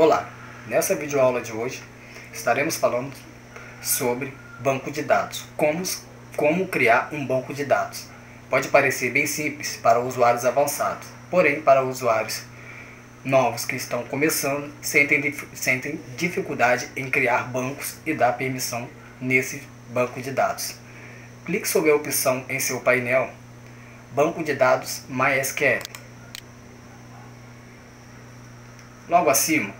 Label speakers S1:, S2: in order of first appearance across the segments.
S1: Olá, nessa videoaula de hoje estaremos falando sobre banco de dados, como criar um banco de dados. Pode parecer bem simples para usuários avançados, porém para usuários novos que estão começando sentem dificuldade em criar bancos e dar permissão nesse banco de dados. Clique sobre a opção em seu painel Banco de Dados MySQL. Logo acima,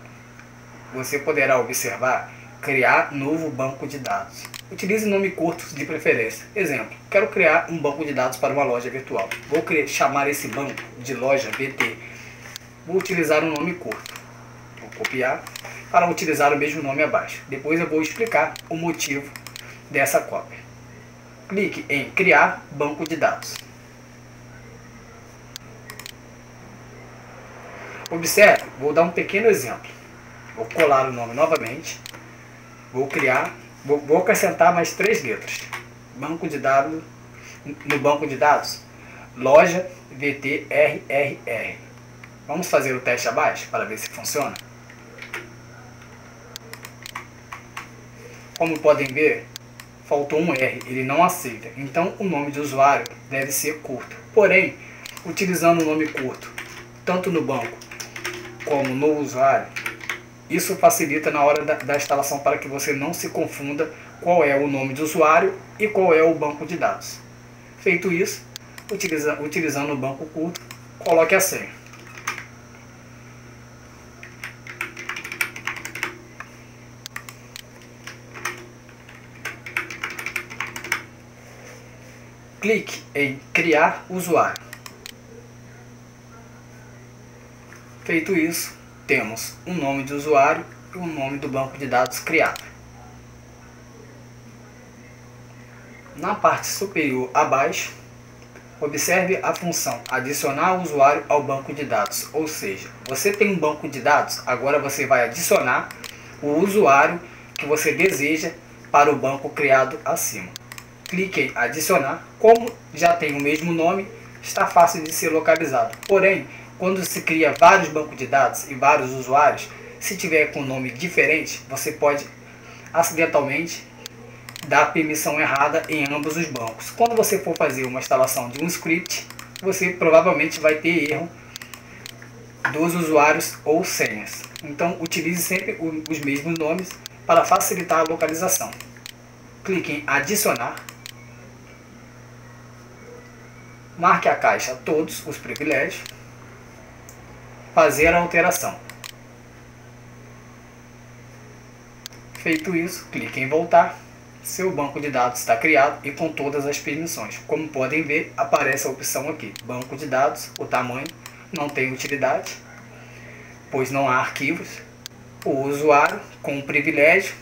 S1: você poderá observar criar novo banco de dados. Utilize nome curto de preferência. Exemplo, quero criar um banco de dados para uma loja virtual. Vou chamar esse banco de loja VT. Vou utilizar um nome curto. Vou copiar para utilizar o mesmo nome abaixo. Depois eu vou explicar o motivo dessa cópia. Clique em criar banco de dados. Observe, vou dar um pequeno exemplo. Vou colar o nome novamente. Vou acrescentar mais 3 letras. Banco de dados, no banco de dados, loja VTRRR. Vamos fazer o teste abaixo para ver se funciona. Como podem ver, faltou um R, ele não aceita. Então o nome de usuário deve ser curto. Porém, utilizando o nome curto, tanto no banco como no usuário, isso facilita na hora da instalação para que você não se confunda qual é o nome de usuário e qual é o banco de dados. Feito isso, utilizando o banco curto, coloque a senha. Clique em criar usuário. Feito isso, temos um nome de usuário e o nome do banco de dados criado. Na parte superior abaixo, observe a função adicionar usuário ao banco de dados. Ou seja, você tem um banco de dados, agora você vai adicionar o usuário que você deseja para o banco criado acima. Clique em adicionar. Como já tem o mesmo nome, está fácil de ser localizado. Porém, quando se cria vários bancos de dados e vários usuários, se tiver com nome diferente, você pode acidentalmente dar permissão errada em ambos os bancos. Quando você for fazer uma instalação de um script, você provavelmente vai ter erro dos usuários ou senhas. Então, utilize sempre os mesmos nomes para facilitar a localização. Clique em adicionar. Marque a caixa todos os privilégios. Fazer a alteração. Feito isso, clique em voltar. Seu banco de dados está criado e com todas as permissões. Como podem ver, aparece a opção aqui, banco de dados, o tamanho não tem utilidade, pois não há arquivos. O usuário com privilégio.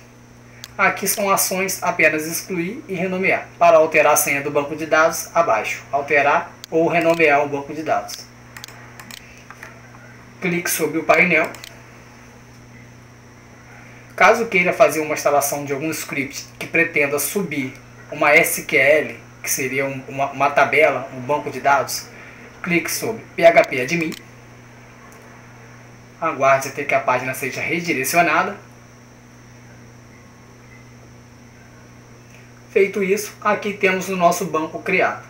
S1: Aqui são ações, apenas excluir e renomear. Para alterar a senha do banco de dados, abaixo, alterar ou renomear o banco de dados. Clique sobre o painel. Caso queira fazer uma instalação de algum script que pretenda subir uma SQL, que seria uma tabela, um banco de dados, clique sobre PHP Admin. Aguarde até que a página seja redirecionada. Feito isso, aqui temos o nosso banco criado,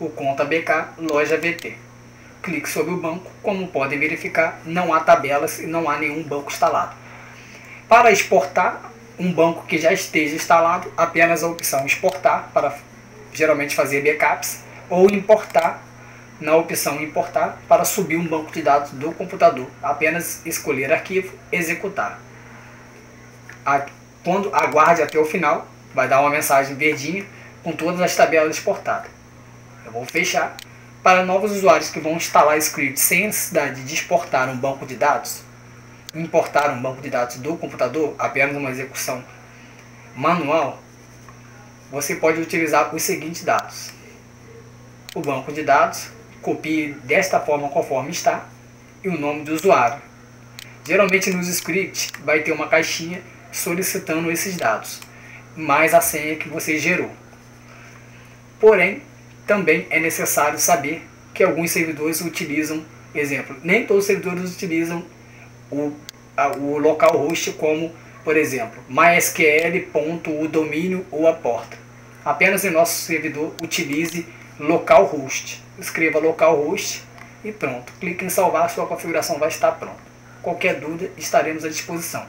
S1: o conta BK loja VT. Clique sobre o banco. Como podem verificar, não há tabelas e não há nenhum banco instalado. Para exportar um banco que já esteja instalado, apenas a opção exportar, para geralmente fazer backups, ou importar, na opção importar, para subir um banco de dados do computador. Apenas escolher arquivo, executar. Quando aguarde até o final, vai dar uma mensagem verdinha com todas as tabelas exportadas. Eu vou fechar. Para novos usuários que vão instalar script sem necessidade de exportar um banco de dados, importar um banco de dados do computador, apenas uma execução manual, você pode utilizar os seguintes dados. O banco de dados, copie desta forma conforme está, e o nome do usuário. Geralmente nos scripts vai ter uma caixinha solicitando esses dados, mais a senha que você gerou. Porém, também é necessário saber que alguns servidores utilizam, exemplo, nem todos os servidores utilizam o localhost como, por exemplo, mysql, o domínio ou a porta. Apenas em nosso servidor utilize localhost. Escreva localhost e pronto. Clique em salvar, sua configuração vai estar pronta. Qualquer dúvida, estaremos à disposição.